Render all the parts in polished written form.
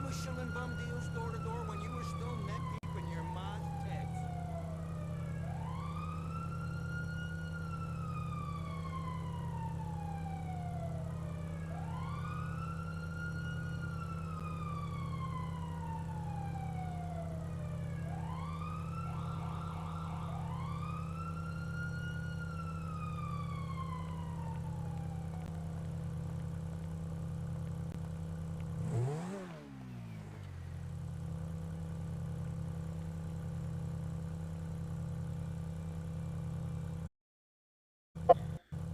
was shilling bum deals door to door when you were still neck deep in your ma's tits.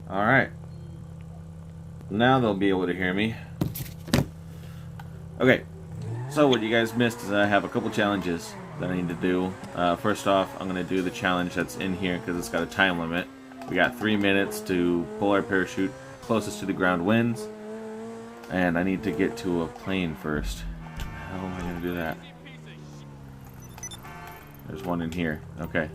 Alright. Now they'll be able to hear me. Okay. So what you guys missed is I have a couple challenges that I need to do. First off, I'm going to do the challenge that's in here because it's got a time limit. We got 3 minutes to pull our parachute. Closest to the ground wins. And I need to get to a plane first. How am I going to do that? There's one in here. Okay.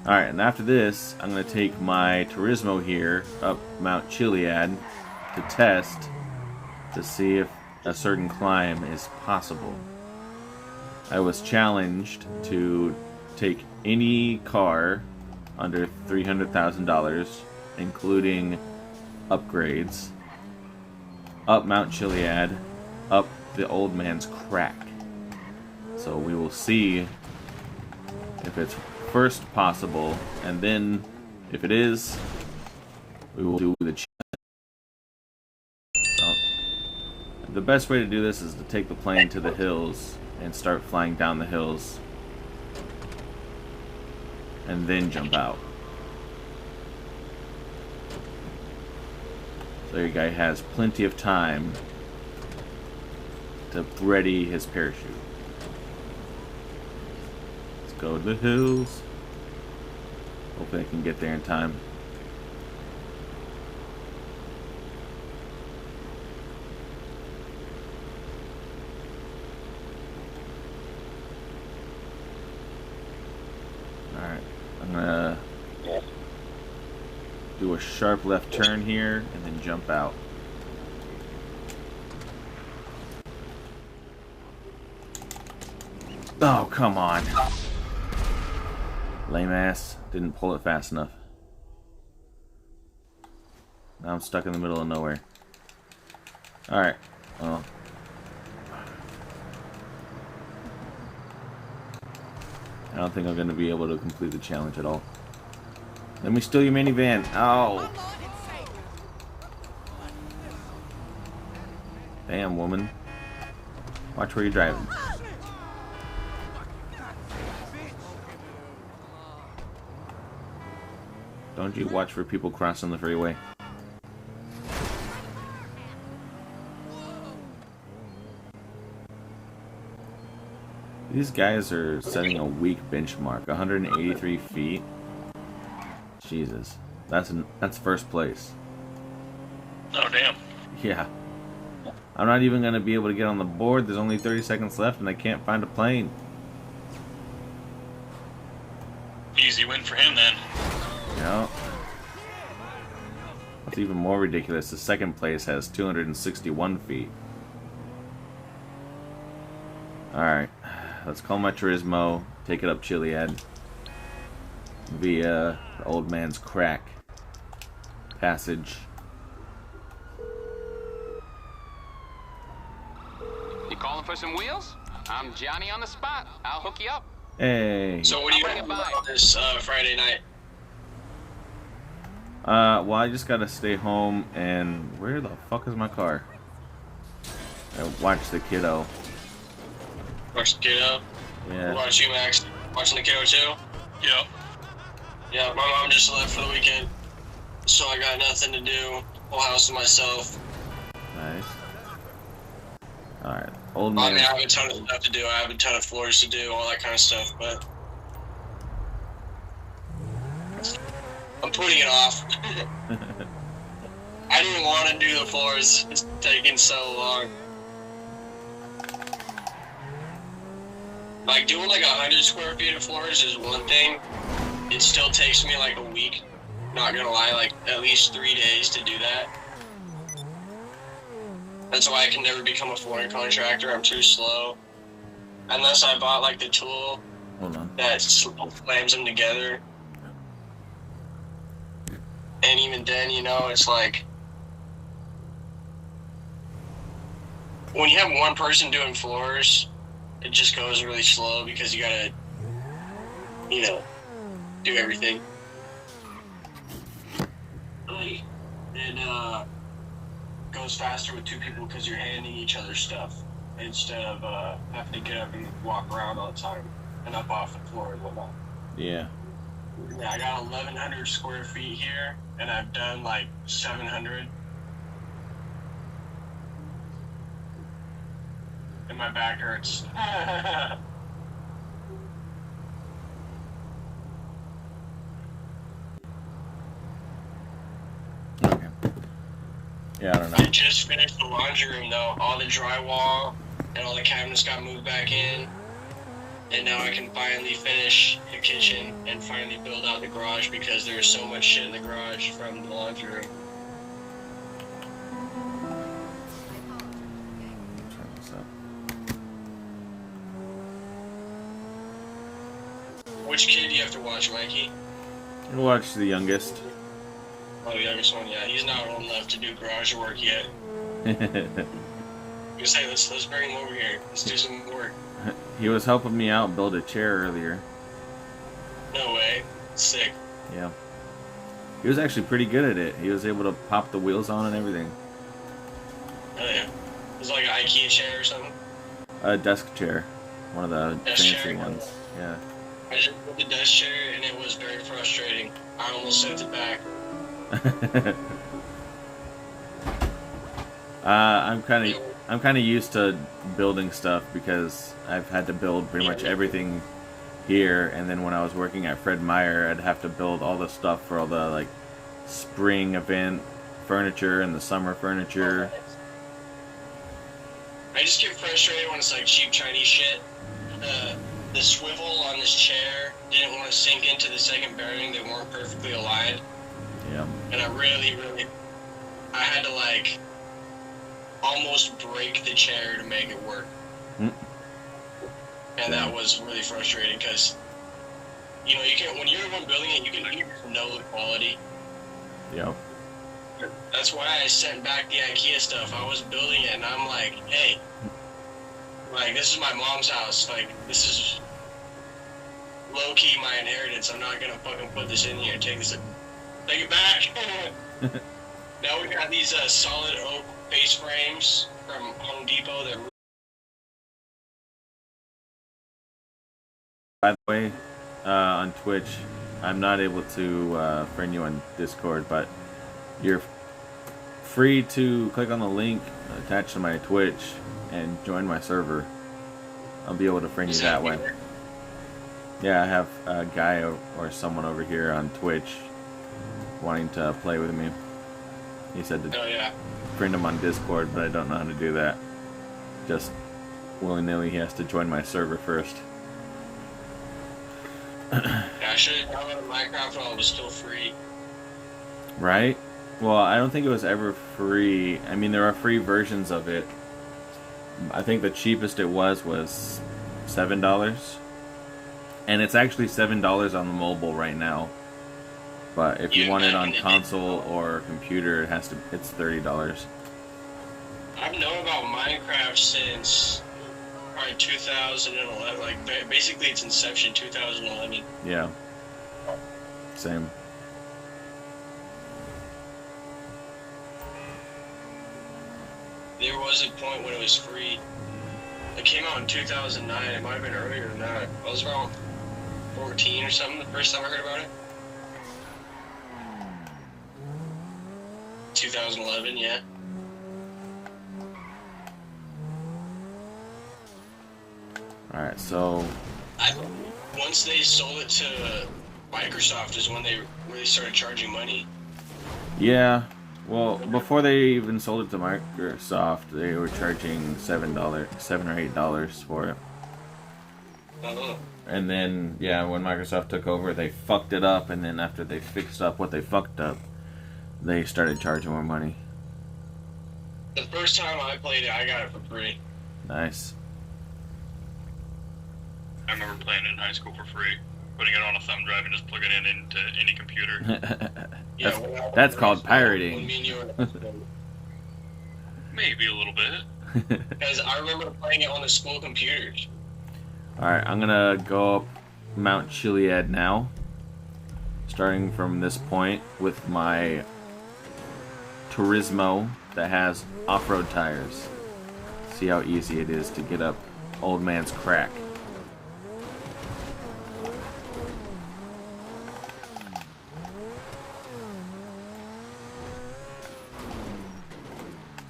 Alright, and after this, I'm going to take my Turismo here up Mount Chiliad to test to see if a certain climb is possible. I was challenged to take any car under $300,000, including upgrades, up Mount Chiliad, up the old man's crack. So we will see if it's first possible, and then if it is, we will do the challenge. So, the best way to do this is to take the plane to the hills and start flying down the hills and then jump out. So your guy has plenty of time to ready his parachute. Let's go to the hills. Hopefully I can get there in time. Alright, I'm gonna do a sharp left turn here and then jump out. Oh, come on. Lame ass. Didn't pull it fast enough. Now I'm stuck in the middle of nowhere. Alright. Well. I don't think I'm going to be able to complete the challenge at all. Let me steal your minivan. Ow. Damn, woman. Watch where you're driving. Don't you watch for people crossing the freeway. These guys are setting a weak benchmark. 183 feet. Jesus. That's first place. Oh, damn. Yeah. I'm not even going to be able to get on the board. There's only 30 seconds left and I can't find a plane. Easy win for him then. No. What's even more ridiculous, the second place has 261 feet. Alright. Let's call my Turismo, take it up Chiliad via the old man's crack passage. You calling for some wheels? I'm Johnny on the spot. I'll hook you up. Hey. So what do you want about this Friday night? Well, I just gotta stay home and where the fuck is my car? I watch the kiddo. Watch the kiddo? Yeah. What about you, Max? Watching the kiddo too? Yep. Yeah, my mom just left for the weekend, so I got nothing to do. Whole house to myself. Nice. Alright, old I man. mean, I have a ton of stuff to do. I have a ton of floors to do, all that kind of stuff, but I'm putting it off. I didn't want to do the floors. It's taking so long. Like, doing like 100 square feet of floors is one thing. It still takes me like a week. Not gonna lie, like at least 3 days to do that. That's why I can never become a flooring contractor. I'm too slow. Unless I bought like the tool Hold on. that slams them together. And even then, you know, it's like when you have one person doing floors, it just goes really slow because you gotta, you know, do everything. It goes faster with two people because you're handing each other stuff instead of having to get up and walk around all the time and up off the floor and whatnot. Yeah. Yeah, I got 1,100 square feet here, and I've done like 700. And my back hurts. Okay. Yeah, I don't know. I just finished the laundry room though. All the drywall and all the cabinets got moved back in. And now I can finally finish the kitchen and finally build out the garage because there's so much shit in the garage from the laundry room. Turn this up. Which kid do you have to watch, Mikey? And watch the youngest. Oh, the youngest one, yeah. He's not old enough to do garage work yet. You say, let's bring him over here. Let's do some work. He was helping me out build a chair earlier. No way. Sick. Yeah. He was actually pretty good at it. He was able to pop the wheels on and everything. Oh, yeah. It's like an IKEA chair or something. A desk chair. One of the Desk fancy chair? ones. Yeah. I just put the desk chair and it was very frustrating. I almost sent it back. I'm kind of used to building stuff because I've had to build pretty much everything here, and then when I was working at Fred Meyer, I'd have to build all the stuff for all the like spring event furniture and the summer furniture. I just get frustrated when it's like cheap Chinese shit. The swivel on this chair didn't want to sink into the second bearing. They weren't perfectly aligned. Yeah. And I I had to like almost break the chair to make it work. And that was really frustrating because, you know, when you're the one building it, you can know the quality. Yeah. That's why I sent back the IKEA stuff. I was building it and I'm like, hey, like, this is my mom's house. Like, this is low-key my inheritance. I'm not gonna fucking put this in here. Take it back. Now we got these solid oak face frames from Home Depot that. By the way, on Twitch, I'm not able to friend you on Discord, but you're free to click on the link attached to my Twitch and join my server. I'll be able to friend you that way. Yeah, I have a guy or someone over here on Twitch wanting to play with me. He said to friend him on Discord, but I don't know how to do that. Just willy-nilly, he has to join my server first. Yeah, I should have downloaded Minecraft while it was still free. Right? Well, I don't think it was ever free. I mean, there are free versions of it. I think the cheapest it was $7. And it's actually $7 on the mobile right now. But if you want it on console or computer, it's $30. I've known about Minecraft since probably 2011. Like, basically its inception, 2011. Yeah. Same. There was a point when it was free. It came out in 2009. It might have been earlier than that. I was around 14 or something the first time I heard about it. 2011, yeah. Alright, so... Once they sold it to Microsoft is when they really started charging money. Yeah. Well, before they even sold it to Microsoft, they were charging $7 or $8 for it. Uh-huh. And then, yeah, when Microsoft took over, they fucked it up, and then after they fixed up what they fucked up, they started charging more money. The first time I played it, I got it for free. Nice. I remember playing it in high school for free, putting it on a thumb drive and just plugging it into any computer. That's called pirating. When me and you were Maybe a little bit. because I remember playing it on the school computers. Alright, I'm gonna go up Mount Chiliad now. Starting from this point with my Turismo that has off-road tires. See how easy it is to get up Old Man's Crack.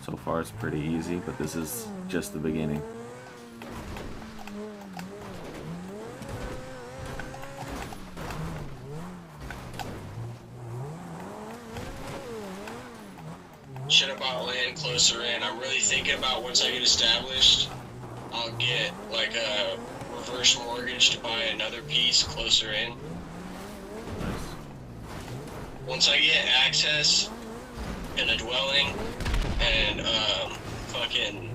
So far it's pretty easy, but this is just the beginning. Should have bought land closer in. I'm really thinking about once I get established, I'll get like a reverse mortgage to buy another piece closer in. Once I get access and a dwelling and fucking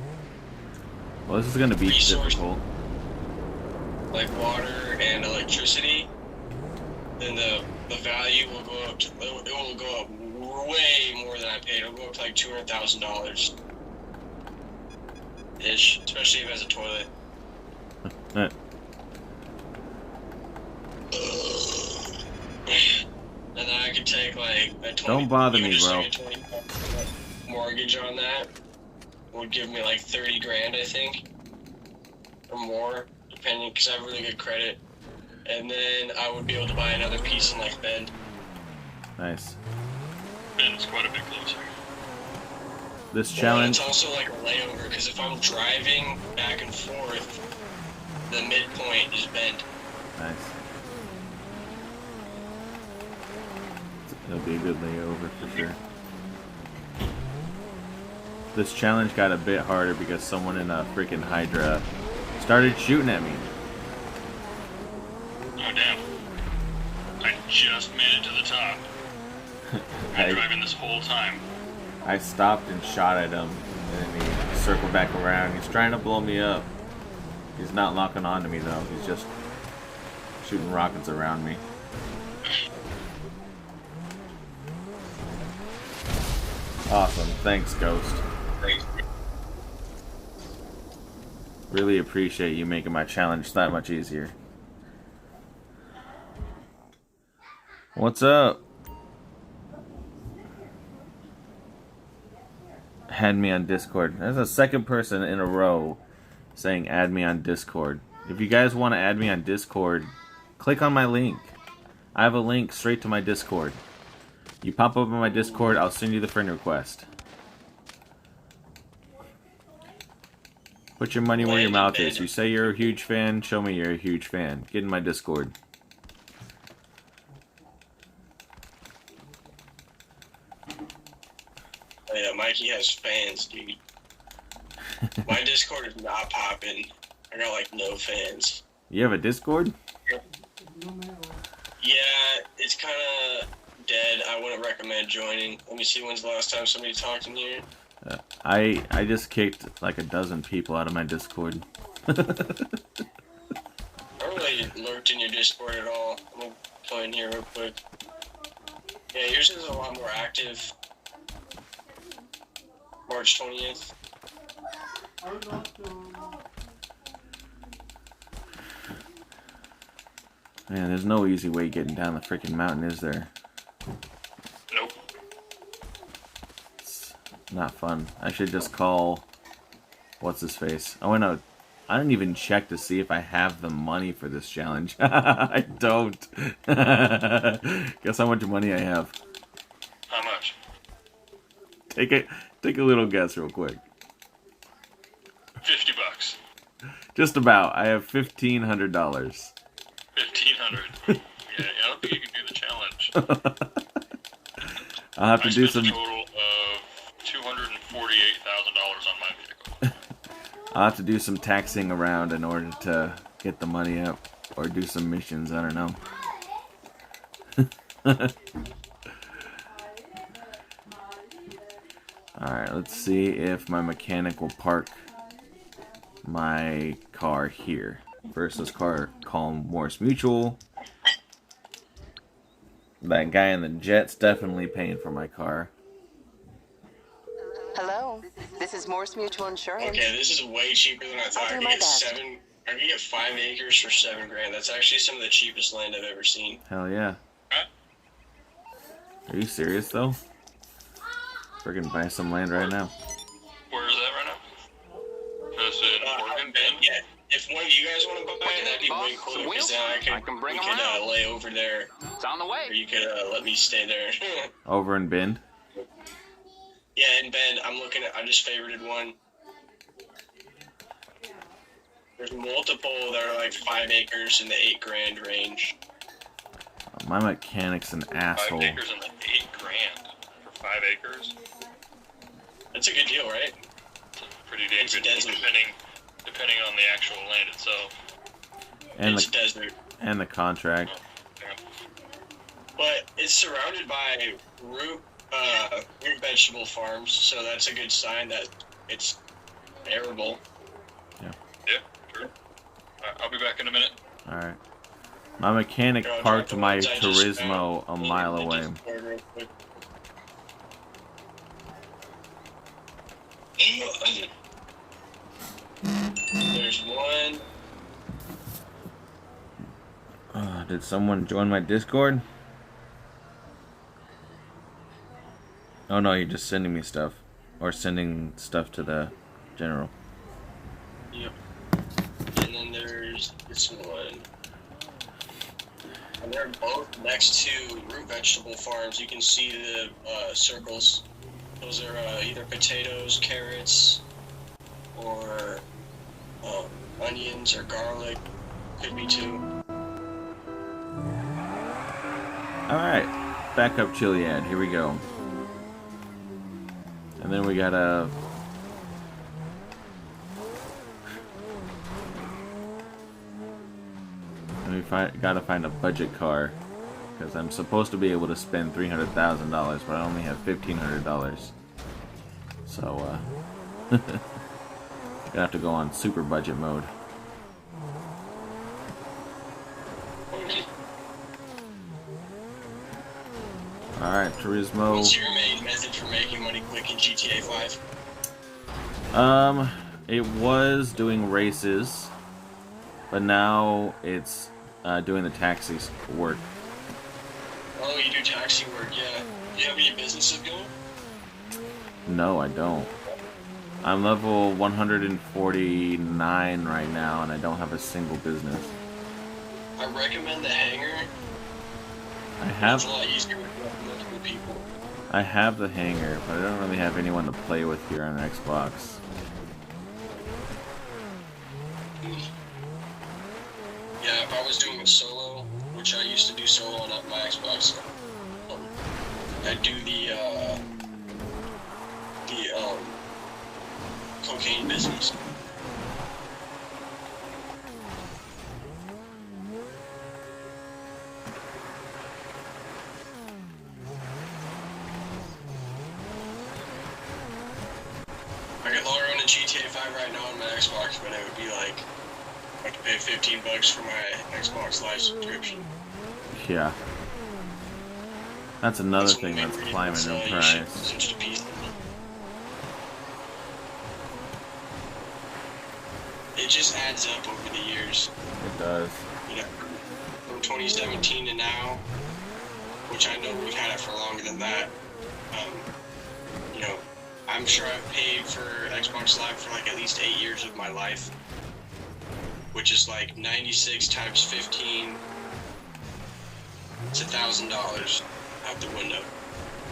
Well, this is gonna be difficult. like water and electricity, then the value will go up. It will go up way more than I paid. It'll go up to like $200,000 ish, especially if it has a toilet. And then I could take like a 20. Don't bother even me, just bro. like a 20% mortgage on that would give me like 30 grand, I think, or more, depending, because I have really good credit. And then I would be able to buy another piece in like Bend. Nice. Ben's quite a bit closer. This Well, challenge. it's also like a layover, because if I'm driving back and forth, the midpoint is Bend. Nice. It'll be a good layover for sure. This challenge got a bit harder because someone in a freaking Hydra started shooting at me. Oh, damn. I just made it to the top. I've been driving this whole time. I stopped and shot at him, and then he circled back around. He's trying to blow me up. He's not locking on to me though. He's just shooting rockets around me. Awesome. Thanks, Ghost. Really appreciate you making my challenge that much easier. What's up? Add me on Discord. There's a second person in a row saying add me on Discord. If you guys want to add me on Discord, click on my link. I have a link straight to my Discord. You pop up on my Discord, I'll send you the friend request. Put your money where your mouth is. You say you're a huge fan, show me you're a huge fan. Get in my Discord. Oh, yeah, Mikey has fans, dude. My Discord is not popping. I got like no fans. You have a Discord? Yeah, it's kind of dead. I wouldn't recommend joining. Let me see, when's the last time somebody talked in here? I just kicked like a dozen people out of my Discord. I really lurked in your Discord at all. I'm gonna play in here real quick. Yeah, yours is a lot more active. March 20th. Man, there's no easy way getting down the freaking mountain, is there? Nope. It's not fun. I should just call... What's his face? Oh, no. I didn't even check to see if I have the money for this challenge. I don't. Guess how much money I have. How much? Take a little guess real quick. $50. Just about. I have $1,500. $1,500. Yeah, I don't think you can do the challenge. I'll have to do some... I spent a total of $248,000 on my vehicle. I'll have to do some taxing around in order to get the money up. Or do some missions, I don't know. Alright, let's see if my mechanic will park my car here. First, let's call Morse Mutual. That guy in the jet's definitely paying for my car. Hello, this is Morse Mutual Insurance. Okay, this is way cheaper than I thought. I can get 5 acres for $7,000. That's actually some of the cheapest land I've ever seen. Hell yeah. Are you serious though? Friggin' buy some land right now. Where is that right now? Is it in Oregon, Ben? Yeah. If one of you guys want to buy it, that'd be way cooler. Because then I can bring we them could around. lay over there. It's on the way. Or you could let me stay there. Over in Bend? Yeah, in Bend, I just favorited one. There's multiple that are like 5 acres in the $8,000 range. My mechanic's an asshole. 5 acres and $8,000 for 5 acres. That's a good deal, right? Pretty damn good deal, depending on the actual land itself. And it's desert. And the contract. Yeah. But it's surrounded by root vegetable farms, so that's a good sign that it's arable. Yeah, true. I'll be back in a minute. Alright. My mechanic parked my Turismo a mile away. There's one. Did someone join my Discord? Oh no, you're just sending me stuff. Or sending stuff to the general. Yep. And then there's this one. And they're both next to root vegetable farms. You can see the circles. Those are either potatoes, carrots, or onions or garlic. Could be too. Alright, back up Chiliad. Here we go. And then we gotta... gotta find a budget car. Because I'm supposed to be able to spend $300,000, but I only have $1,500. So, gonna have to go on super budget mode. Alright, Turismo. What's your main method for making money quick in GTA 5? It was doing races, but now it's doing the taxi work. Oh, you do taxi work, yeah. Do you have any businesses going? No, I don't. I'm level 149 right now, and I don't have a single business. I recommend the hangar. It's a lot easier with multiple people. I have the hangar, but I don't really have anyone to play with here on Xbox. Yeah, if I was doing it solo, which I used to do solo on my Xbox, I'd do the cocaine business. I could log on to GTA 5 right now on my Xbox, but it would be like I have to pay $15 for my Xbox Live subscription. Yeah. That's another thing that's climbing in price. It just adds up over the years. It does. You know, from 2017 to now, which I know we've had it for longer than that. You know, I'm sure I've paid for Xbox Live for like at least 8 years of my life, which is like 96 times 15. It's $1,000 out the window,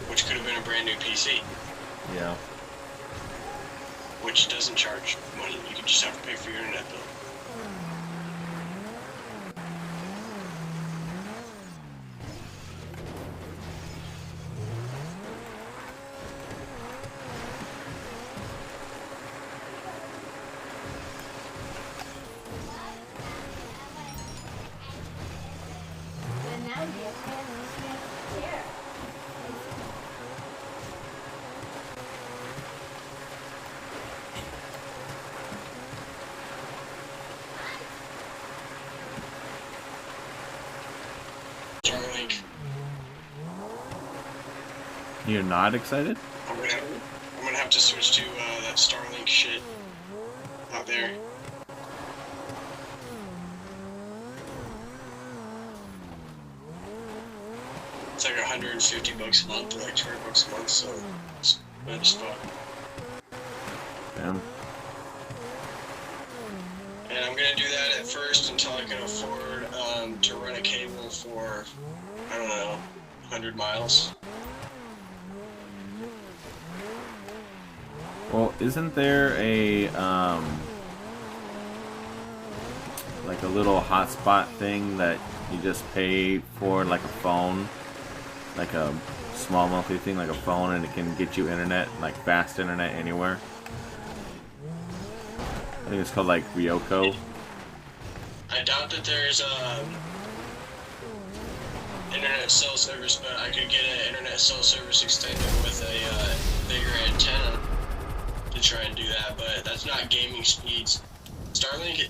which could have been a brand new PC. Yeah. Which doesn't charge money. You can just have to pay for your internet bill. You're not excited? I'm gonna have to switch to that Starlink shit out there. It's like $150 a month, or like $200 a month, so it's good as fuck. Damn. And I'm gonna do that at first until I can afford to run a cable for, I don't know, 100 miles. Well, isn't there a like a little hotspot thing that you just pay for, like a phone, like a small monthly thing, like a phone, and it can get you internet, like fast internet anywhere? I think it's called like Ryoko. I doubt that there's internet cell service, but I could get an internet cell service extended with a bigger antenna to try and do that, but that's not gaming speeds. Starlink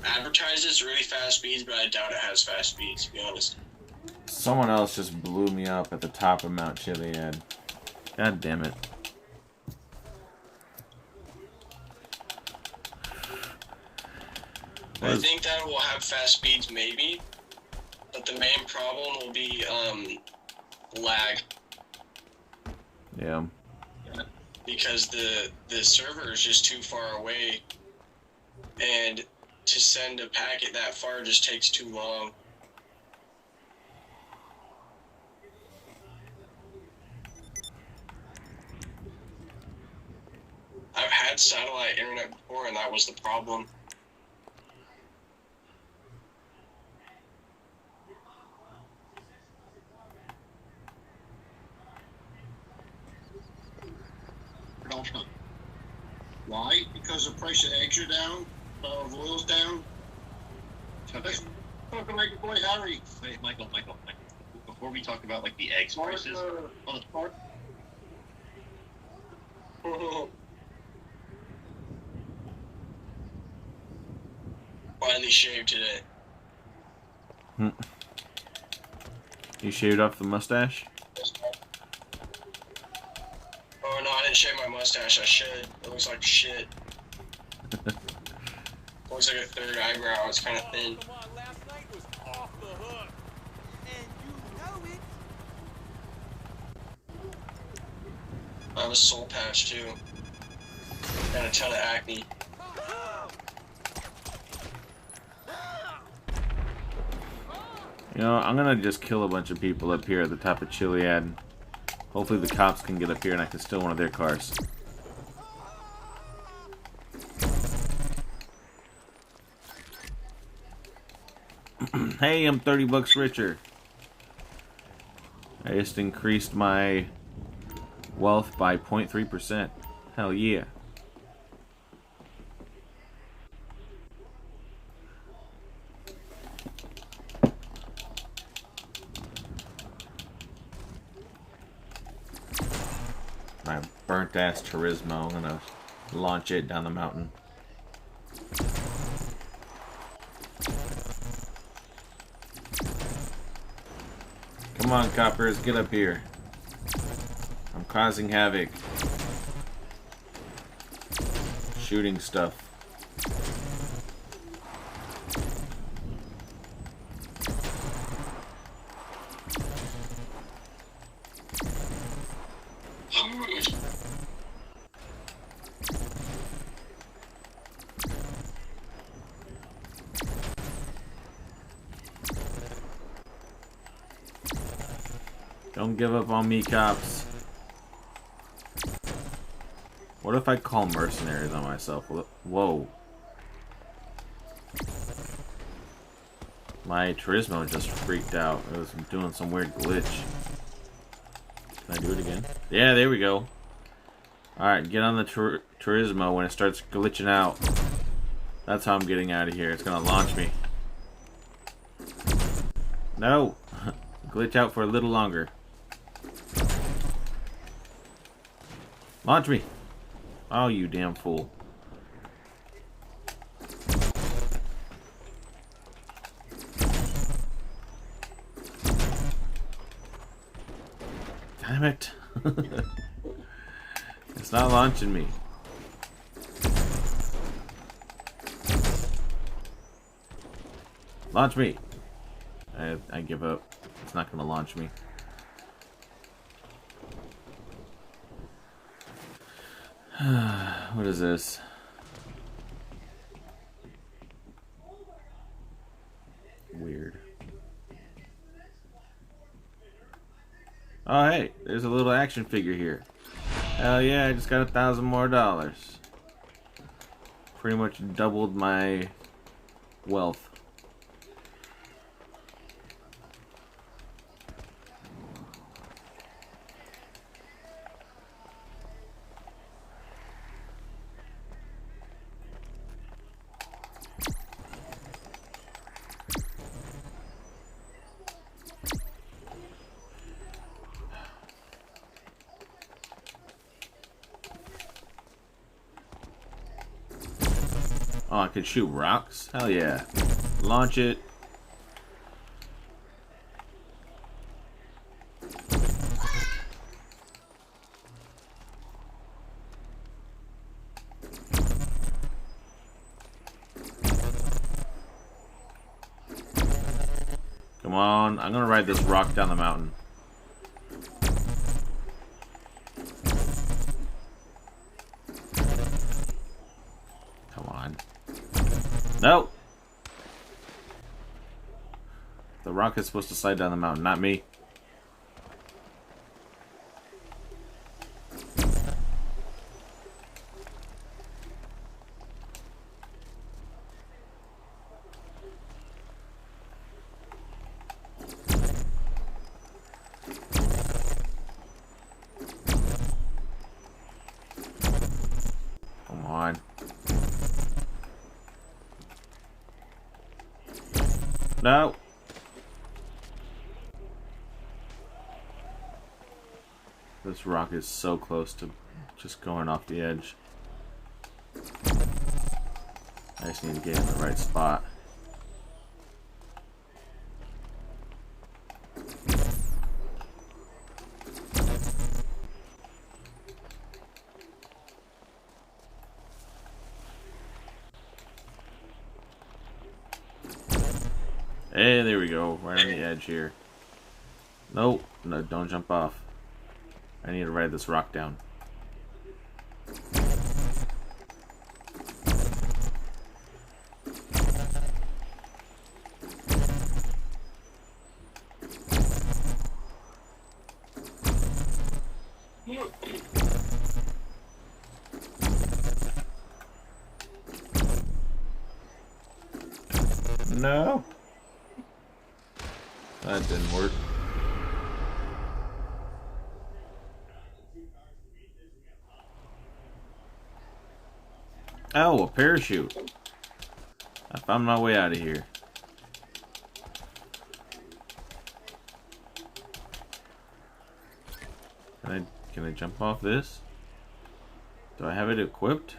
advertises really fast speeds, but I doubt it has fast speeds, to be honest. Someone else just blew me up at the top of Mount Chiliad. God damn it. I think that will have fast speeds, maybe, but the main problem will be lag. Yeah. Because the server is just too far away, and to send a packet that far just takes too long. I've had satellite internet before, and that was the problem. Why? Because the price of eggs are down, of oil's down. Let's talk like your boy Harry. Wait, Michael, before we talk about like the eggs prices, On the part. Finally shaved today. You shaved off the mustache? Oh no, I didn't shave my mustache. I should. It looks like shit. Looks like a third eyebrow. It's kind of thin. Come on, last night was off the hook. And you know it. I have a soul patch too. Got a ton of acne. You know, I'm gonna just kill a bunch of people up here at the top of Chiliad. Hopefully the cops can get up here and I can steal one of their cars. Hey, I'm $30 richer. I just increased my wealth by 0.3%. Hell yeah. My burnt ass Turismo. I'm gonna launch it down the mountain. Come on, coppers, get up here. I'm causing havoc. Shooting stuff. Don't give up on me, cops. What if I call mercenaries on myself? Whoa. My Turismo just freaked out. It was doing some weird glitch. Can I do it again? Yeah, there we go. Alright, get on the Turismo when it starts glitching out. That's how I'm getting out of here. It's gonna launch me. No! Glitch out for a little longer. Launch me! Oh, you damn fool. Damn it. It's not launching me. Launch me. I give up. It's not gonna launch me. What is this? Weird. Oh hey, there's a little action figure here. Hell yeah, I just got $1,000 more. Pretty much doubled my wealth. Oh, I could shoot rocks? Hell yeah. Launch it. Come on, I'm gonna ride this rock down the mountain. Come on. No! The rock is supposed to slide down the mountain, not me. Come on. No! This rock is so close to just going off the edge. I just need to get in the right spot. Hey, there we go. Right on the edge here. Nope. No, don't jump off. I need to ride this rock down. No. That didn't work. Oh, a parachute. I found my way out of here. Can I jump off this? Do I have it equipped?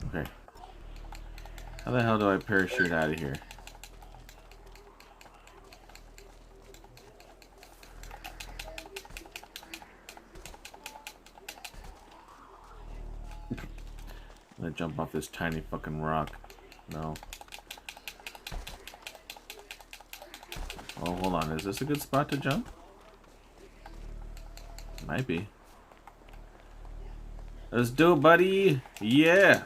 Okay. How the hell do I parachute out of here? I'm gonna jump off this tiny fucking rock. No. Oh, hold on. Is this a good spot to jump? Might be. Let's do it, buddy! Yeah!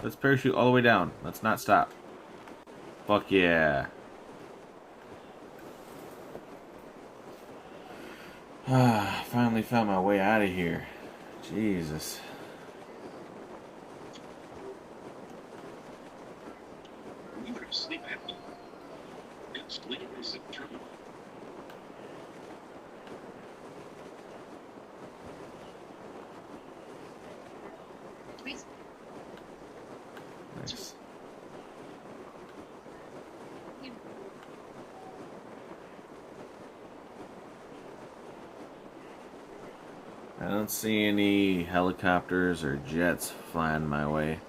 Let's parachute all the way down. Let's not stop. Fuck yeah. Finally found my way out of here. Jesus. You were asleep, haven't you? Good sleep is the truth. Nice. I don't see any helicopters or jets flying my way,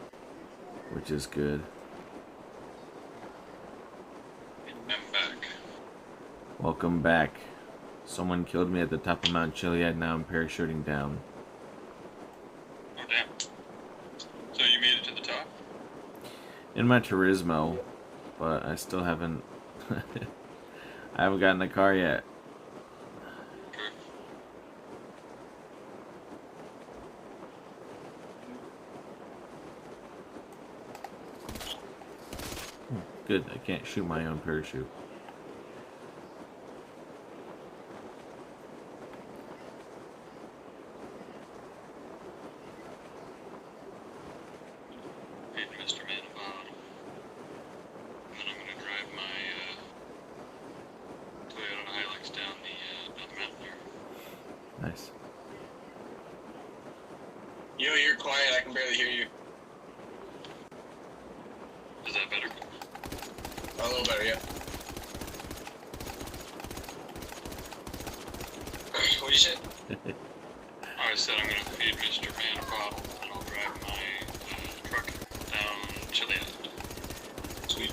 which is good. I'm back. Welcome back. Someone killed me at the top of Mount Chiliad, now I'm parachuting down. Oh, damn. So you made it to the top? In my Turismo, but I still haven't... I haven't gotten a car yet. Okay. Good, I can't shoot my own parachute. Hey, Mr. Manabon. And then I'm gonna drive my Toyota Hilux down the mountain here. Nice. Yo, you're quiet. I can barely hear you. Is that better? A little better, yeah. What'd you say? I said I'm gonna feed Mr. Man a bottle, and I'll drive my truck down Chiliad. Sweet.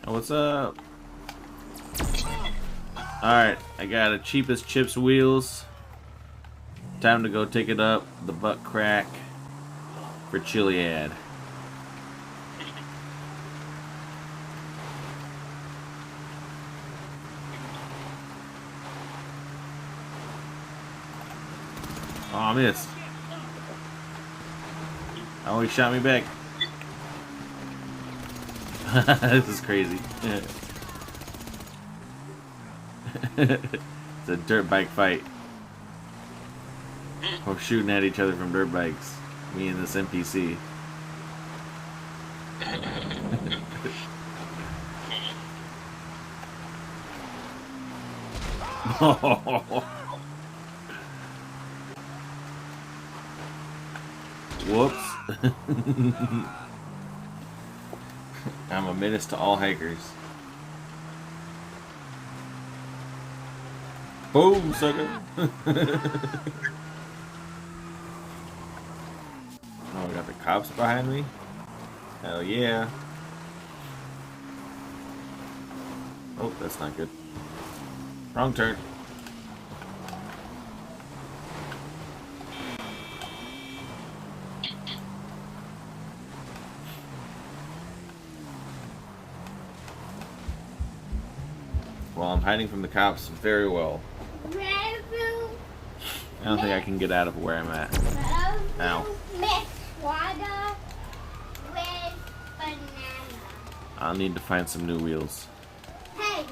What's up? Alright, I got a cheapest chips wheels. Time to go take it up the butt crack for Chiliad. Oh, I missed. Oh, he shot me back. This is crazy. It's a dirt bike fight. We're shooting at each other from dirt bikes. Me and this NPC. Whoops. I'm a menace to all hikers. Boom, sucker. Oh, we got the cops behind me? Hell yeah. Oh, that's not good. Wrong turn. Well, I'm hiding from the cops very well. I don't think I can get out of where I'm at. Ow. I'll need to find some new wheels. Hey!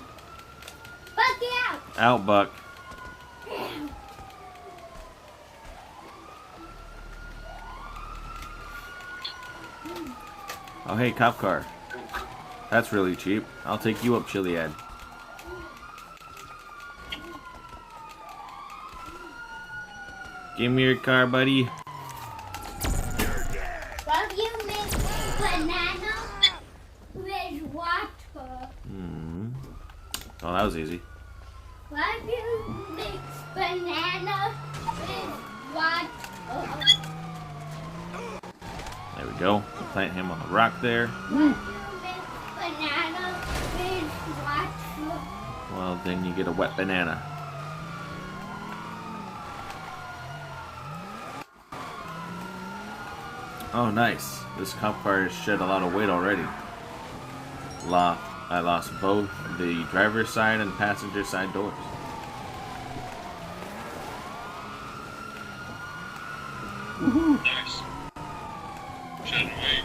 Buck out! Out, Buck. Oh, hey, cop car. That's really cheap. I'll take you up, Chiliad. Give me your car, buddy. Love you, Miss Banana with water. Oh, that was easy. Love you, Miss Banana with water. There we go. Plant him on the rock there. Love you, Miss Banana with water. Well, then you get a wet banana. Oh, nice. This cop car has shed a lot of weight already. I lost both the driver's side and passenger side doors. Nice. Shedding weight.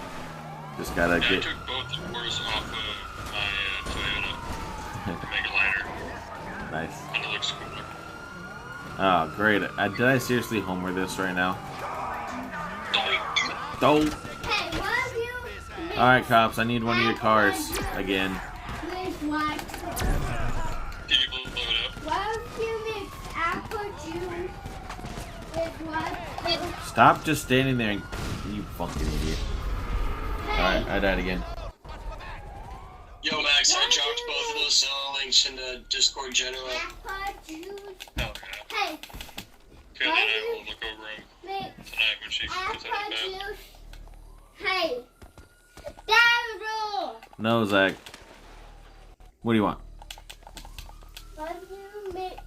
Just gotta I get... took both the doors off of my Toyota to make it lighter. Nice. And it looks cooler. Oh, great. Did I seriously homer this right now? Doink. Don't. Hey, love you, Alright, cops, I need one of your cars again. with water? Did you blow it up? Why don't you mix apple juice with water? Stop just standing there and... You fucking idiot. Alright, I died again. Yo, Max, I dropped both of those links in the Discord general. Apple juice. Hell yeah. Hey, Kelly and I will look over them mix tonight when she gets out of apple bed. juice. Hey, Daryl. No, Zach. What do you want? Why do you mix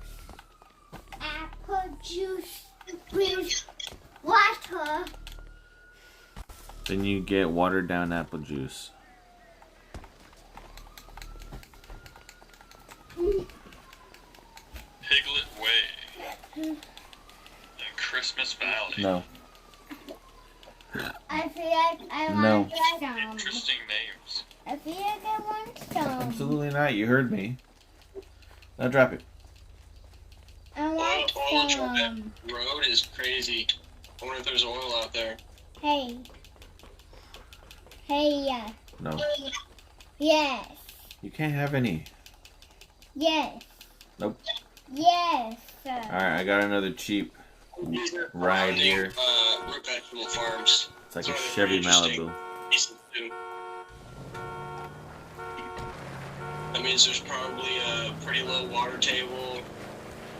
apple juice with water? Then you get watered down apple juice. Piglet Way. In Christmas Valley. No. I feel like I No. want some. Interesting names. I feel like I want some. Absolutely not. You heard me. Now drop it. I want Oil some. road is crazy. I wonder if there's oil out there. Hey. Hey, No. yes. You can't have any. Yes. Nope. Yes. Alright, I got another cheap ride here. Root vegetable farms. It's like a They're Chevy interesting. Malibu. Pieces too. That means there's probably a pretty low water table,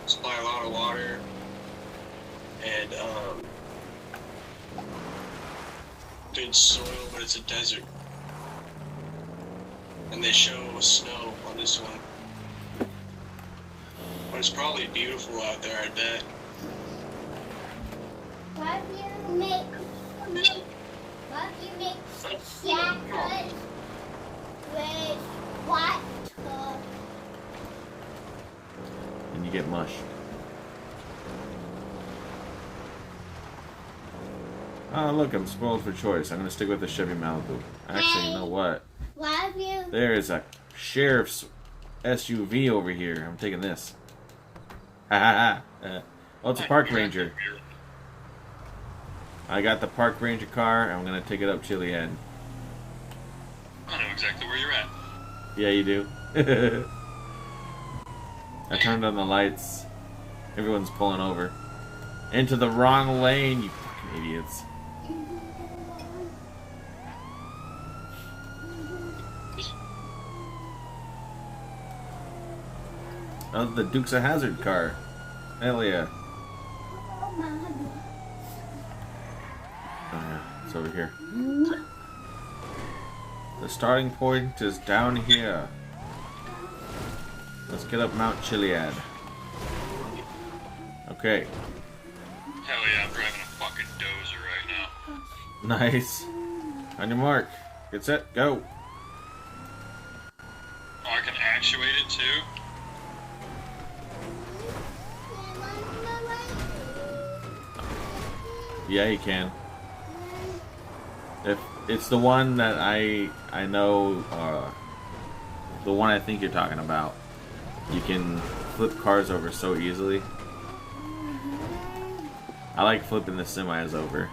supply a lot of water, and good soil, but it's a desert. And they show snow on this one. But it's probably beautiful out there, I bet. What do you make? What do you make? Chocolate with water. And you get mush. Oh, look, I'm spoiled for choice. I'm going to stick with the Chevy Malibu. Actually, you know what? What do you? There is a sheriff's SUV over here. I'm taking this. Ha ha ha. Oh, it's a park ranger. I got the park ranger car. I'm going to take it up Chiliad. I know exactly where you're at. Yeah, you do. I turned on the lights. Everyone's pulling over. Into the wrong lane, you fucking idiots. That was the Dukes of Hazzard car. Hell yeah. Oh yeah, it's over here. The starting point is down here. Let's get up Mount Chiliad. Okay. Hell yeah, I'm driving a fucking dozer right now. Nice. On your mark. Get set, go. Oh, I can actuate it too? Yeah, you can. If it's the one that I know, the one I think you're talking about. You can flip cars over so easily. I like flipping the semis over.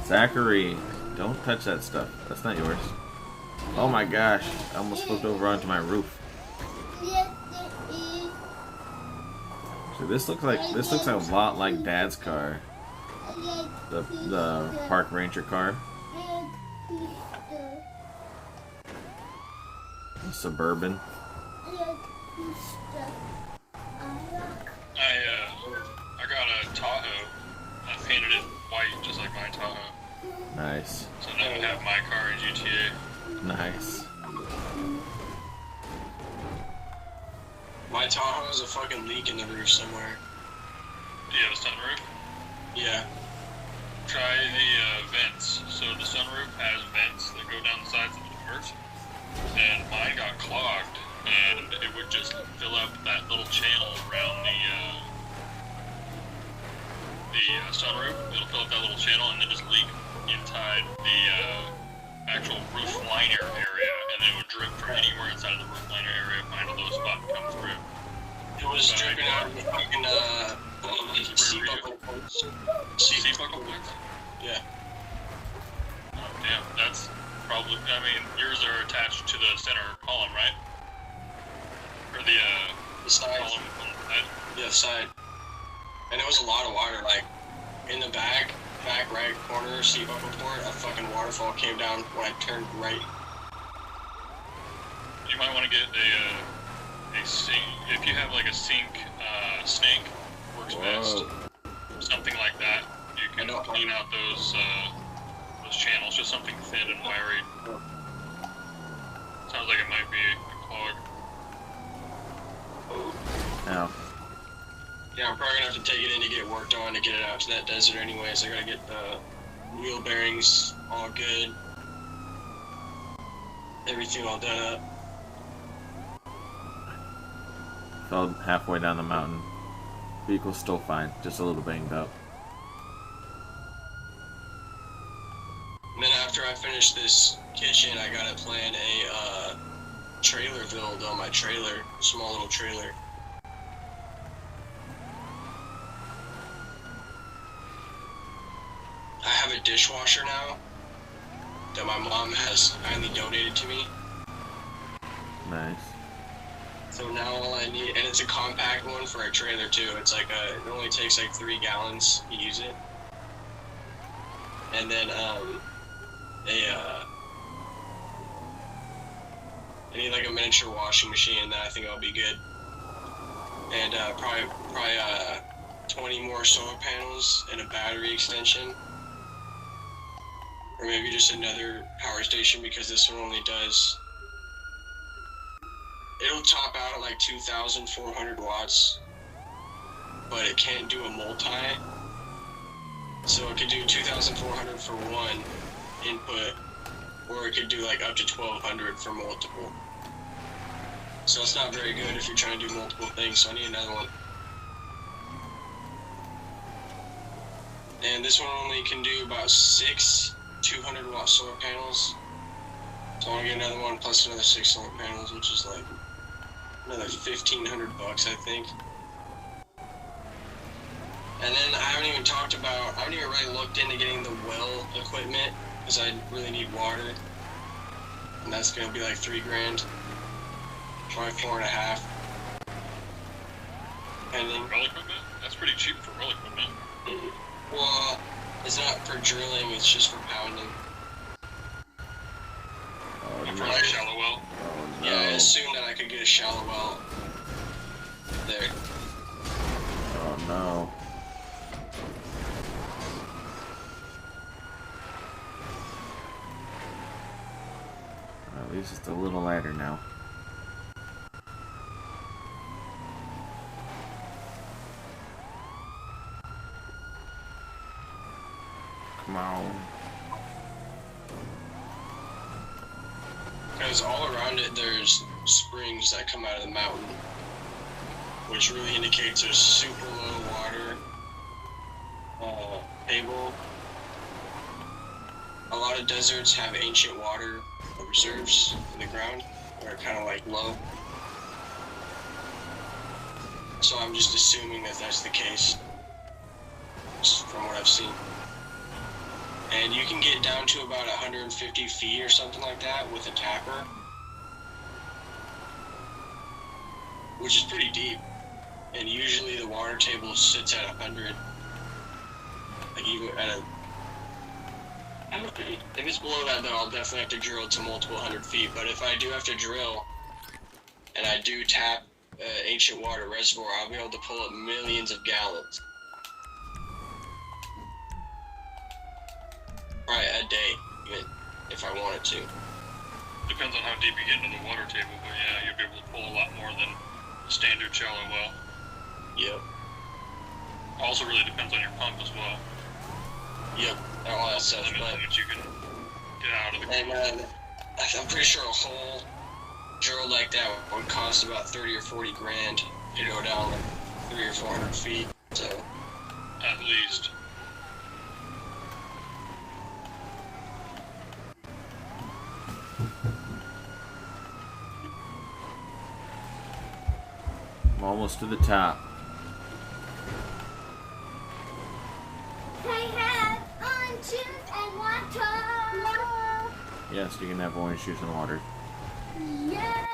Zachary, don't touch that stuff. That's not yours. Oh my gosh, I almost flipped over onto my roof. So this looks a lot like Dad's car. The park ranger car. The Suburban. I got a Tahoe. I painted it white just like my Tahoe. Nice. So now I have my car in GTA. Nice. My Tahoe has a fucking leak in the roof somewhere. Do you have a sunroof? Yeah. Try the vents. So the sunroof has vents that go down the sides of the doors. And mine got clogged, and it would just fill up that little channel around the sunroof. It'll fill up that little channel and then just leak inside the actual roof liner area, and then it would drip from anywhere inside of the roof liner area, find a low spot and come through. It was dripping out of the fucking Sea buckle points. Sea buckle points? Yeah. Oh, damn, that's probably, I mean, yours are attached to the center column, right? Or The side. column on the side? Yeah, the side. And it was a lot of water, like, in the back right corner, sea buckle port, a fucking waterfall came down when I turned right. You might want to get a sink, if you have like a sink snake, works best. Something like that. You can clean out those channels, just something thin and wiry. Sounds like it might be a clog. Now, Yeah, I'm probably gonna have to take it in to get it worked on to get it out to that desert anyways. I gotta get the wheel bearings all good. Everything all done up. fell halfway down the mountain. Vehicle's still fine, just a little banged up. And then after I finish this kitchen, I gotta plan a trailer build on my trailer, small little trailer. I have a dishwasher now that my mom has kindly donated to me. Nice. So now all I need, and it's a compact one for a trailer too. It's like it only takes like 3 gallons to use it. And then I need like a miniature washing machine, and then I think I'll be good. And probably 20 more solar panels and a battery extension. Or maybe just another power station, because this one only does... It'll top out at like 2,400 watts, but it can't do a multi. So it could do 2,400 for one input, or it could do like up to 1,200 for multiple. So it's not very good if you're trying to do multiple things, so I need another one. And this one only can do about 6 200 watt solar panels. So I want to get another one plus another 6 solar panels, which is like another $1,500, I think. And then I haven't even really looked into getting the well equipment, because I really need water. And that's gonna be like $3 grand. Probably 4.5. And then Well equipment? That's pretty cheap for well equipment. well, it's not for drilling, it's just for pounding. Oh, For no. like a shallow well. Oh, no. Yeah, I assumed that I could get a shallow well there. Oh, no. At least it's a little lighter now. Come on. Because all around it there's springs that come out of the mountain, which really indicates there's super low water table. A lot of deserts have ancient water reserves in the ground, where it's kind of like low. So I'm just assuming that that's the case, just from what I've seen. And you can get down to about 150 feet or something like that with a tapper, which is pretty deep. And usually the water table sits at 100. Like even at a... If it's below that, then I'll definitely have to drill to multiple 100 feet. But if I do have to drill, and I do tap ancient water reservoir, I'll be able to pull up millions of gallons. Right, a day, even if I wanted to. Depends on how deep you get into the water table, but yeah, you'll be able to pull a lot more than a standard shallow well. Yep. Also really depends on your pump as well. Yep, all that stuff. Limit how much you can get out of the And I'm pretty sure a hole drilled like that would cost about 30 or 40 grand to go down like 300 or 400 feet. So at least. I'm almost to the top. Yes, you can have orange juice and water. Yeah.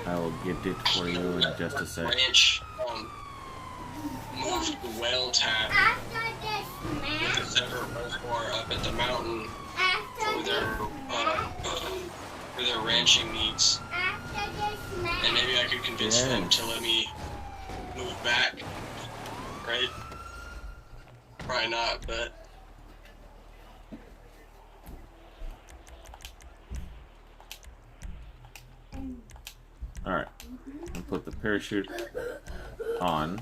I will get it for you in just a sec. Ranch moved the well tap After this with a separate reservoir up at the mountain for their ranching needs. And maybe I could convince them to let me move back, right? Probably not, but... Alright. I'll put the parachute on.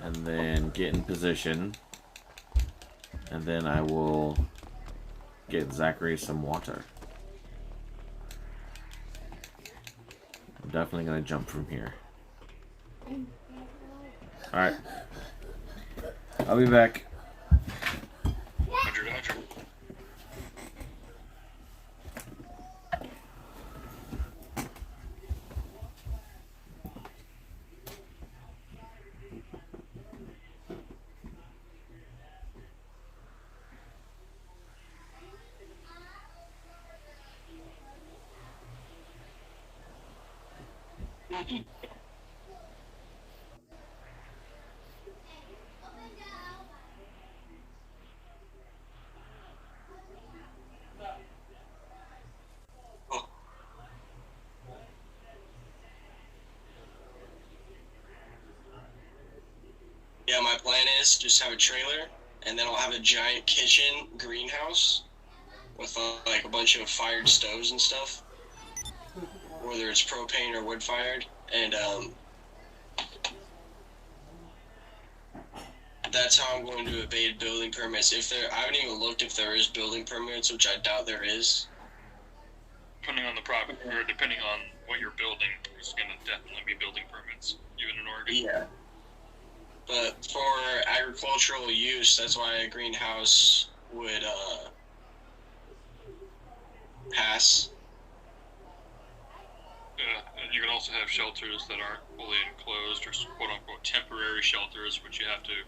And then get in position. And then I will get Zachary some water. I'm definitely going to jump from here. Alright. I'll be back. Roger. Yeah, my plan is just have a trailer, and then I'll have a giant kitchen greenhouse with like a bunch of fired stoves and stuff, whether it's propane or wood fired, and that's how I'm going to evade building permits. I haven't even looked if there is building permits, which I doubt there is. Depending on the property, or depending on what you're building, there's going to definitely be building permits, even in Oregon. Yeah. But for agricultural use, that's why a greenhouse would pass. Yeah, and you can also have shelters that aren't fully enclosed, or quote-unquote temporary shelters, which you have to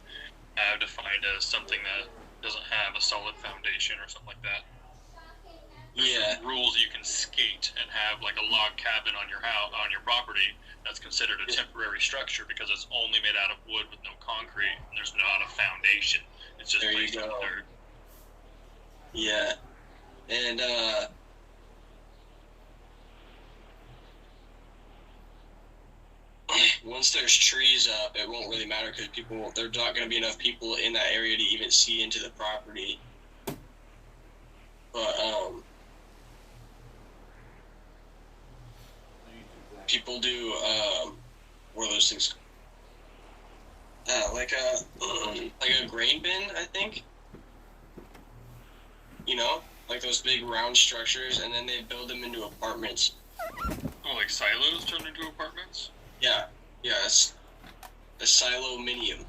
find as something that doesn't have a solid foundation or something like that. Yeah. Rules you can skate and have like a log cabin on your house, on your property, that's considered a temporary structure because it's only made out of wood with no concrete and there's not a foundation. It's just placed on dirt. Yeah. And once there's trees up, it won't really matter because there's not going to be enough people in that area to even see into the property. But people do what are those things? Like a grain bin, I think. You know, like those big round structures, and then they build them into apartments. Oh, like silos turned into apartments? Yeah, it's a silo-minium.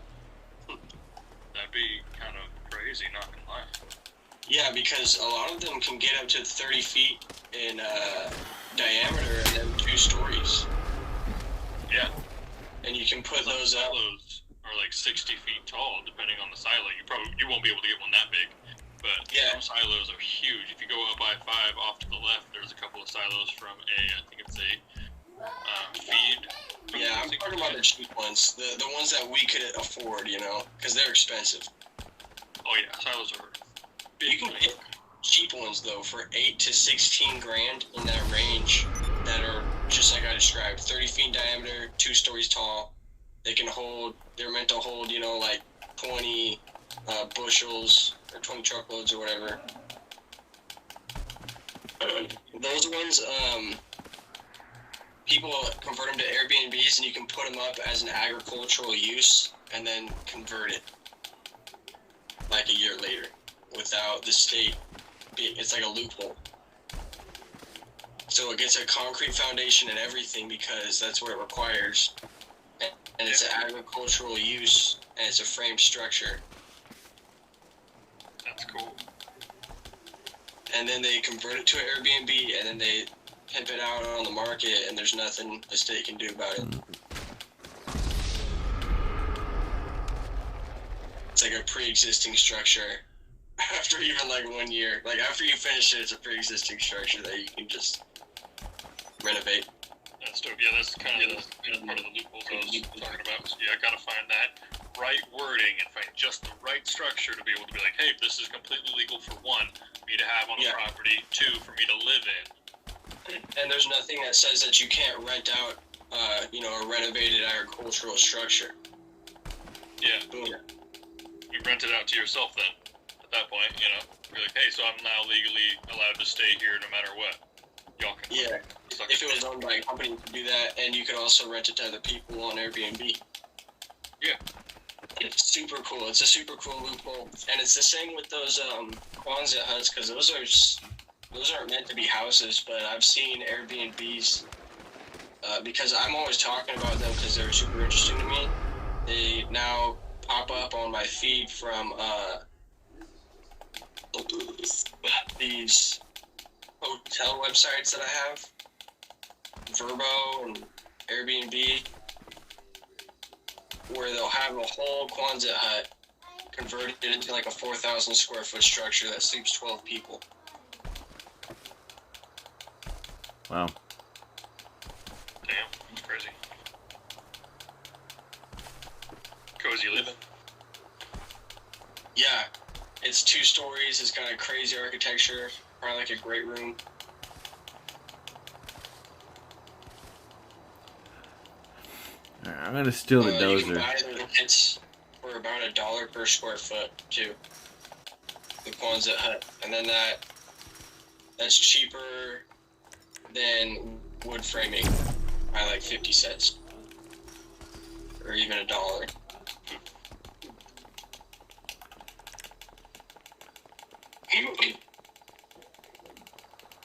That'd be kind of crazy, not gonna lie. Yeah, because a lot of them can get up to 30 feet in diameter and then 2 stories. Yeah. And you can put those up. Silos are like 60 feet tall, depending on the silo. You won't be able to get one that big. But yeah, some silos are huge. If you go up I-5 off to the left, there's a couple of silos from I think it's a feed. Yeah, I'm talking about the cheap ones. The ones that we could afford, you know, because they're expensive. Oh yeah, silos are big. You can get cheap ones, though, for 8 to 16 grand in that range that are just like I described. 30 feet in diameter, 2 stories tall. They're meant to hold, you know, like 20 bushels or 20 truckloads or whatever. Those ones, people convert them to Airbnbs, and you can put them up as an agricultural use and then convert it like a year later without the state. It's like a loophole. So it gets a concrete foundation and everything because that's what it requires. And it's an agricultural use, and it's a framed structure. That's cool. And then they convert it to an Airbnb, and then they pimp it out on the market, and there's nothing the state can do about it. It's like a pre-existing structure. after even like 1 year. Like after you finish it, it's a pre-existing structure that you can just renovate. That's dope. Yeah, that's kind of part of the loopholes I was talking about. So yeah, I gotta find that right wording and find just the right structure to be able to be like, hey, this is completely legal for one, me to have on the property, two, for me to live in. And there's nothing that says that you can't rent out, a renovated agricultural structure. Yeah. Boom. You rent it out to yourself then. At that point, you're like, hey, so I'm now legally allowed to stay here no matter what. Y'all can. Yeah. If it was owned by a company, you could do that, and you could also rent it to other people on Airbnb. Yeah. It's super cool. It's a super cool loophole, and it's the same with those Quonset huts, because those aren't meant to be houses, but I've seen Airbnbs because I'm always talking about them because they're super interesting to me. They now pop up on my feed from these hotel websites that I have, Vrbo and Airbnb, where they'll have a whole Quonset hut converted into like a 4,000 square foot structure that sleeps 12 people. Wow. Damn, that's crazy. Cozy living. Yeah, it's 2 stories. It's got a crazy architecture, probably like a great room. I'm gonna steal the dozer. You can buy the kits for about $1 per square foot too. The Quonset hut, and then that's cheaper than wood framing by like 50 cents, or even $1.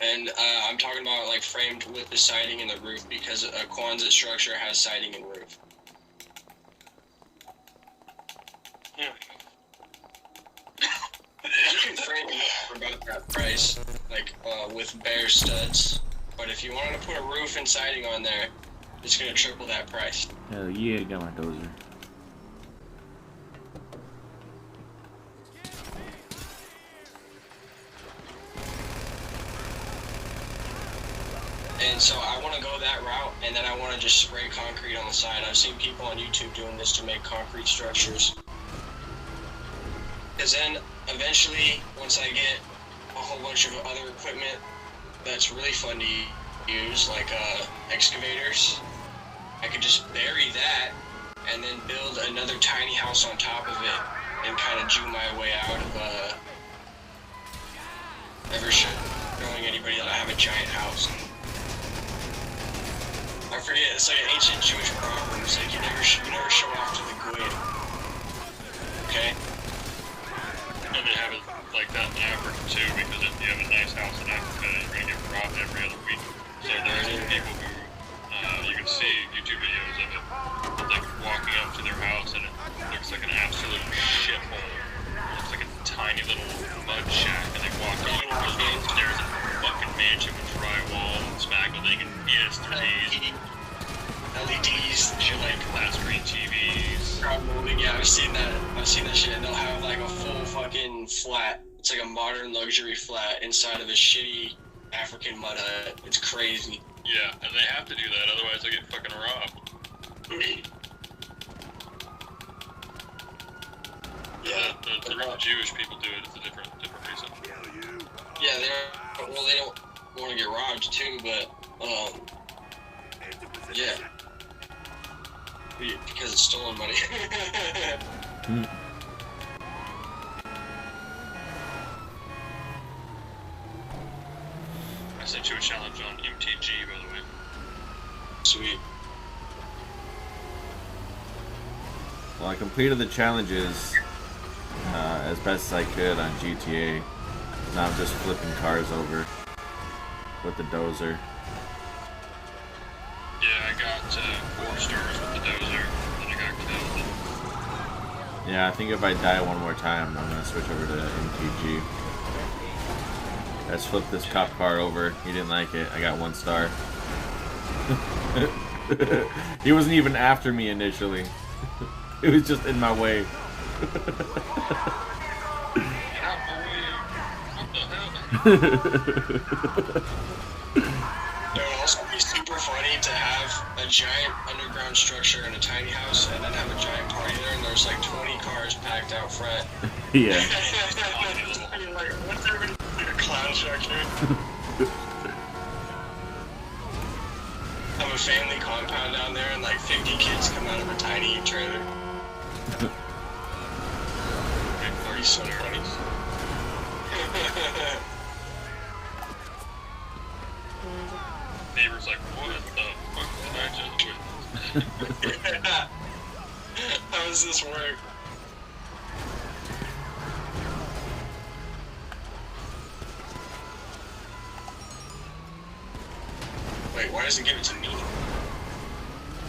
And I'm talking about like framed with the siding and the roof, because a Quonset structure has siding and roof. Yeah. You can frame it for about that price, like with bare studs. But if you wanted to put a roof and siding on there, it's gonna triple that price. Hell yeah, got my dozer. And so I want to go that route, and then I want to just spray concrete on the side. I've seen people on YouTube doing this to make concrete structures. Because then, eventually, once I get a whole bunch of other equipment that's really fun to use, like excavators, I could just bury that, and then build another tiny house on top of it, and kind of Jew my way out of ever showing anybody that I have a giant house. I forget, it's like an ancient Jewish proverb. It's like you never show off to the good. Okay? And they have it like that in Africa too, because if you have a nice house in Africa, you're gonna get robbed every other week. So there's people who you can see YouTube videos of it, like walking up to their house and it looks like an absolute shithole. It looks like a tiny little mud shack, and they walk downstairs in a fucking mansion with drywall and spackling and PS3s. LEDs, shit like flat screen TVs. crowd moving. Yeah, I've seen that shit. And they'll have like a full fucking flat. It's like a modern luxury flat inside of a shitty African mud hut. It's crazy. Yeah, and they have to do that, otherwise they get fucking robbed. Yeah, the Jewish people do it. It's a different reason. yeah, they don't want to get robbed too, but yeah, because it's stolen money. I sent you a challenge on MTG, by the way. Sweet. Well, I completed the challenges as best as I could on GTA. Now I'm just flipping cars over with the dozer. Yeah, I got 4 stars with the dozer, then I got killed. Yeah, I think if I die one more time, I'm gonna switch over to MTG. Let's flip this cop car over. He didn't like it. I got 1 star. He wasn't even after me initially. It was just in my way. It would also be super funny to have a giant underground structure in a tiny house and then have a giant party there and there's like 20 cars packed out front. Yeah. Like, what's everybody like a clown structure? Have a family compound down there and like 50 kids come out of a tiny trailer. Are you so funny? Neighbor's like, what the fuck did I just witness? How does this work? Wait, why does it give it to me?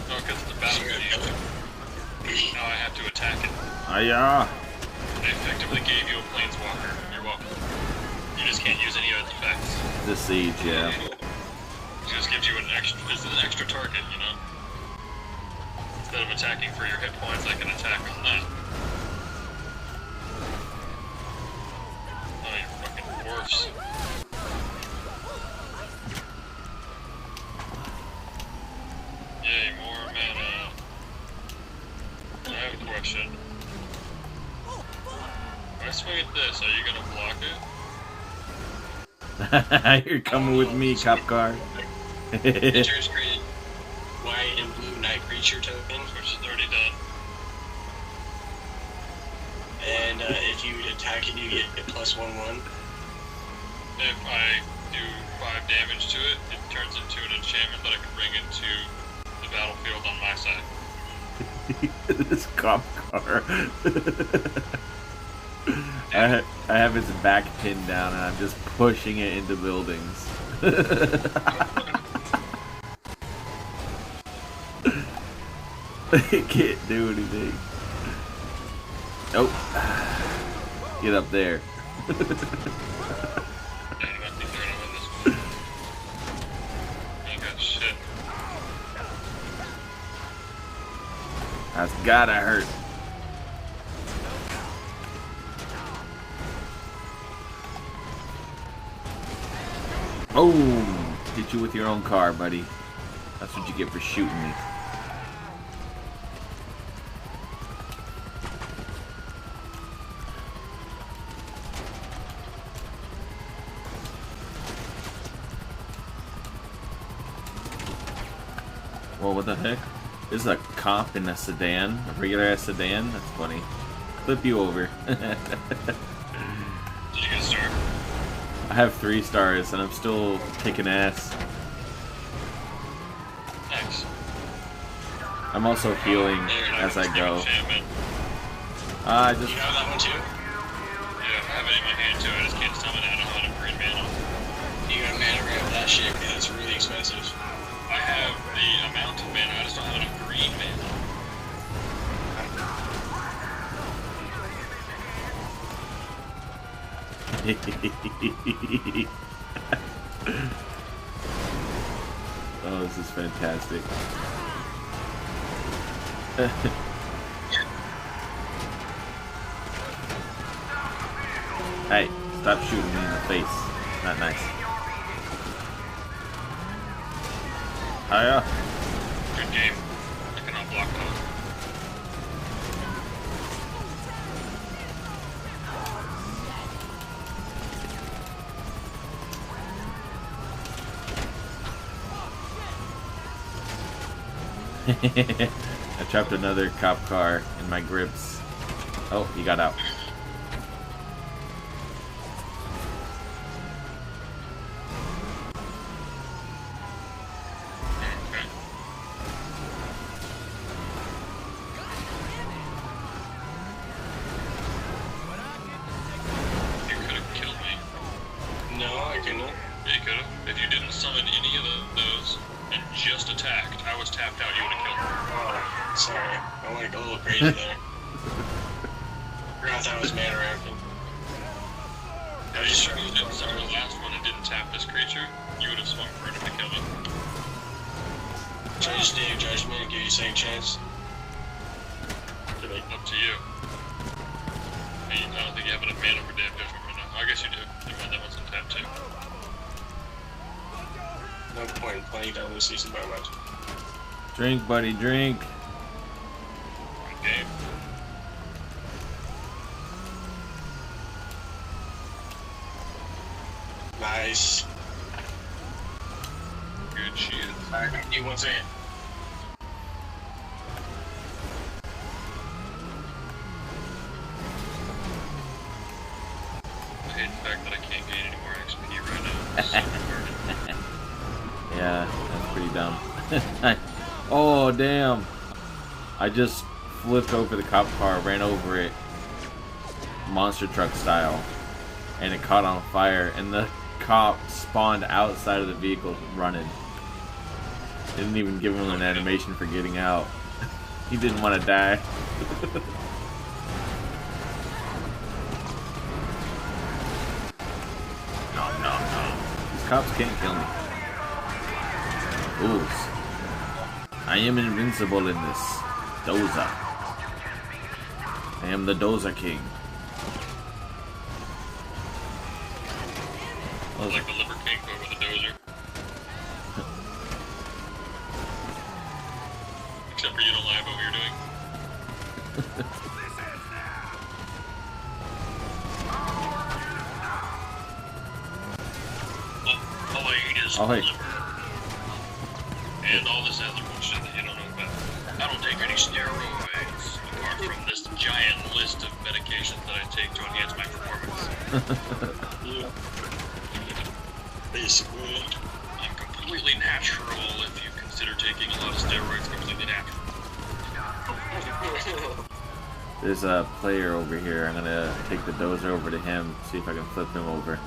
No, because it's a battlefield. Now I have to attack it. Hiya! They effectively gave you a planeswalker. You're welcome. You just can't use any of its effects. The siege, yeah. It just gives you an extra target, you know? Instead of attacking for your hit points, I can attack on that. Oh, you fucking dwarfs. Yay, more mana. I have a question. If I swing at this, are you gonna block it? You're coming with me, cop car. Creatures created white and blue night creature tokens, Which is already done. and if you attack it, you get a +1/1. If I do 5 damage to it, it turns into an enchantment that I can bring into the battlefield on my side. This cop car. I have its back pinned down and I'm just pushing it into buildings. It can't do anything. Oh, get up there. Ain't got shit. That's gotta hurt. Oh, hit you with your own car, buddy. That's what you get for shooting me. Well, what the heck? This is a cop in a sedan, a regular ass sedan. That's funny. Flip you over. Did you get a star? I have 3 stars and I'm still kicking ass. Nice. I'm also healing as I go. I just. You have that one too? Yeah, I have it in my hand too. I just can't summon it. I don't have enough green mana. You got a mana grab for that shit because it's really expensive. I have the amount of mana. I just don't have enough green mana. Oh, this is fantastic. Hey, stop shooting me in the face. Not nice. Hiya. Good game. I cannot block those. I trapped another cop car in my grips. Oh, he got out. You could have killed me. No, I couldn't. Yeah, you could have. If you didn't summon any of those and just attacked, I was tapped out, you would have killed me. Oh, sorry. I went a little crazy there. Forgot that was mana racking. I just started the last one and didn't tap this creature, you would have swung for it to kill me. Should I just stay in judgment and give you a second chance? Up to you. I don't think you have enough mana for damn judgment right now. I guess you do. Never mind, that one's on tap too. No point in playing down this season by much. Drink, buddy, drink. Okay. Nice. Good shit. Alright, you want to say it? I hate the fact that I can't gain any more XP right now. It's so retarded. Yeah, that's pretty dumb. Oh, damn. I just flipped over the cop car, ran over it, monster truck style, and it caught on fire, and the cop spawned outside of the vehicle running. Didn't even give him an animation for getting out. He didn't want to die. No. These cops can't kill me. Ooh. I am invincible in this. Dozer. I am the Dozer King. Like the Liver King, but with a dozer. Except for you don't lie about what you're doing. All I eat is Oh, hey. liver. And all this other bullshit that you don't know about. I don't take any steroids, apart from this giant list of medications that I take to enhance my performance. Yeah. Basically. I'm completely natural if you consider taking a lot of steroids completely natural. There's a player over here. I'm gonna take the Dozer over to him, see if I can flip him over.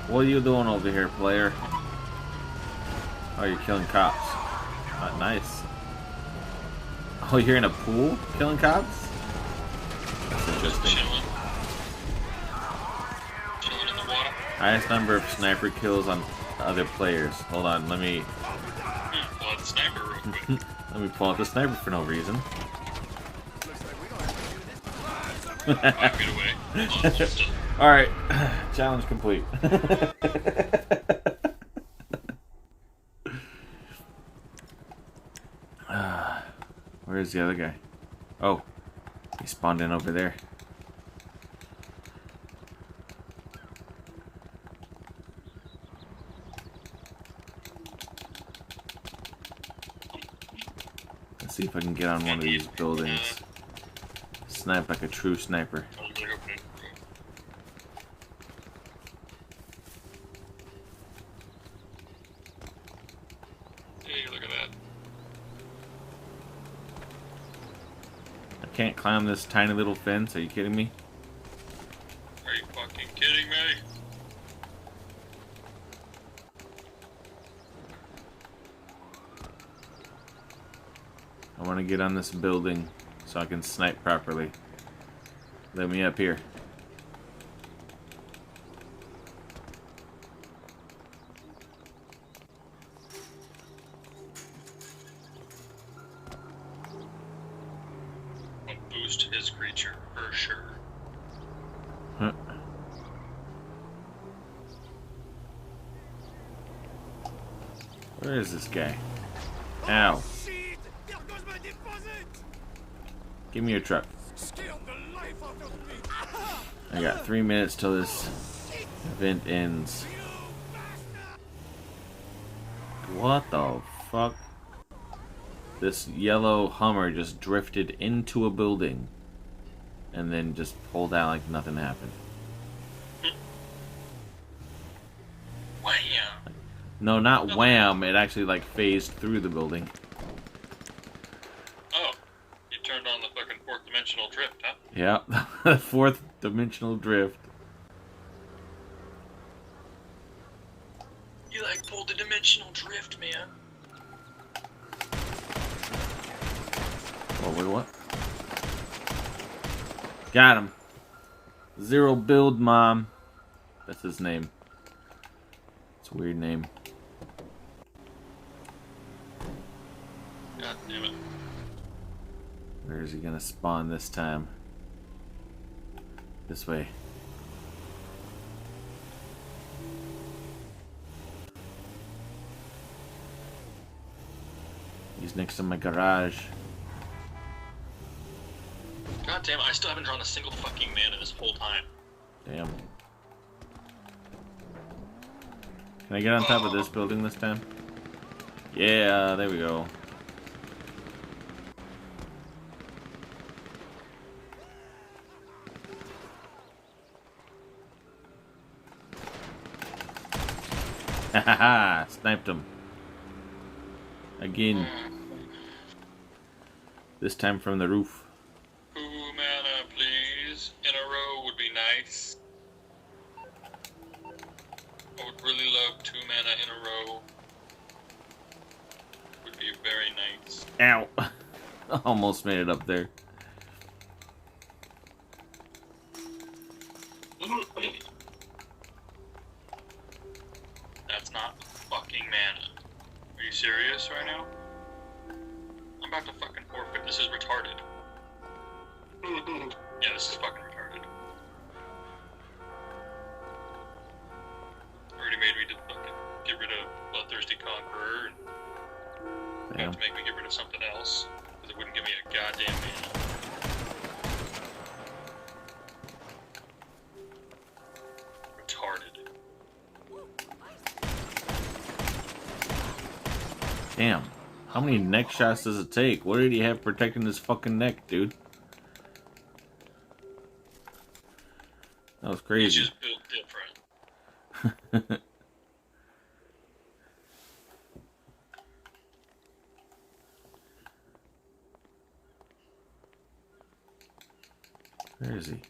What are you doing over here, player? Oh, you're killing cops. Oh, nice. Oh, you're in a pool killing cops? That's interesting. Chilling in the water. Highest number of sniper kills on other players. Hold on, let me Pull out the sniper real quick. let me pull out the sniper for no reason. 5 feet away. Oh, it's just a- Alright, challenge complete. Where's the other guy? Oh, he spawned in over there. Let's see if I can get on one of these buildings. Snipe like a true sniper. I was gonna open it. Hey, look at that. I can't climb this tiny little fence. Are you kidding me? Are you fucking kidding me? I want to get on this building so I can snipe properly. Let me up here. I'll boost his creature for sure. Huh. Where is this guy? Ow. Shit! There goes my deposit! Give me your truck. Scared the life out of me! I got 3 minutes till this event ends. What the fuck? This yellow Hummer just drifted into a building and then just pulled out like nothing happened. Wham! No, not wham, it actually like phased through the building. Oh, you turned on the fucking fourth dimensional drift, huh? Yeah, fourth dimensional drift. You like pulled the dimensional drift, man. Oh, wait, what? Got him. Zero Build Mom. That's his name. It's a weird name. God damn it. Where is he gonna spawn this time? This way. He's next to my garage. God damn it, I still haven't drawn a single fucking mana this whole time. Damn. Can I get on top of this building this time? Yeah, there we go. Hahaha, sniped him. Again. This time from the roof. 2 mana, please. In a row would be nice. I would really love 2 mana in a row. Would be very nice. Ow. Almost made it up there. That's not fucking mana. Are you serious right now? I'm about to fucking forfeit. This is retarded. Yeah, this is fucking retarded. Already made me to fucking get rid of Bloodthirsty Conqueror and have to make me get rid of something else because it wouldn't give me a goddamn mana. Retarded. Damn. How many neck shots does it take? What did he have protecting his fucking neck, dude? That was He's crazy. just built different. Where is he?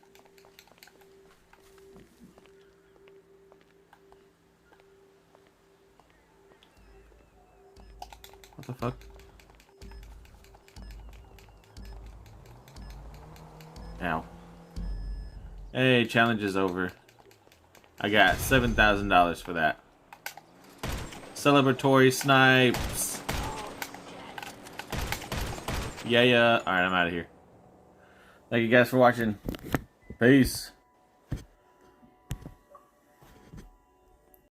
What the fuck? Ow. Hey, challenge is over. I got $7,000 for that. Celebratory snipes. Yeah. Alright, I'm out of here. Thank you guys for watching. Peace.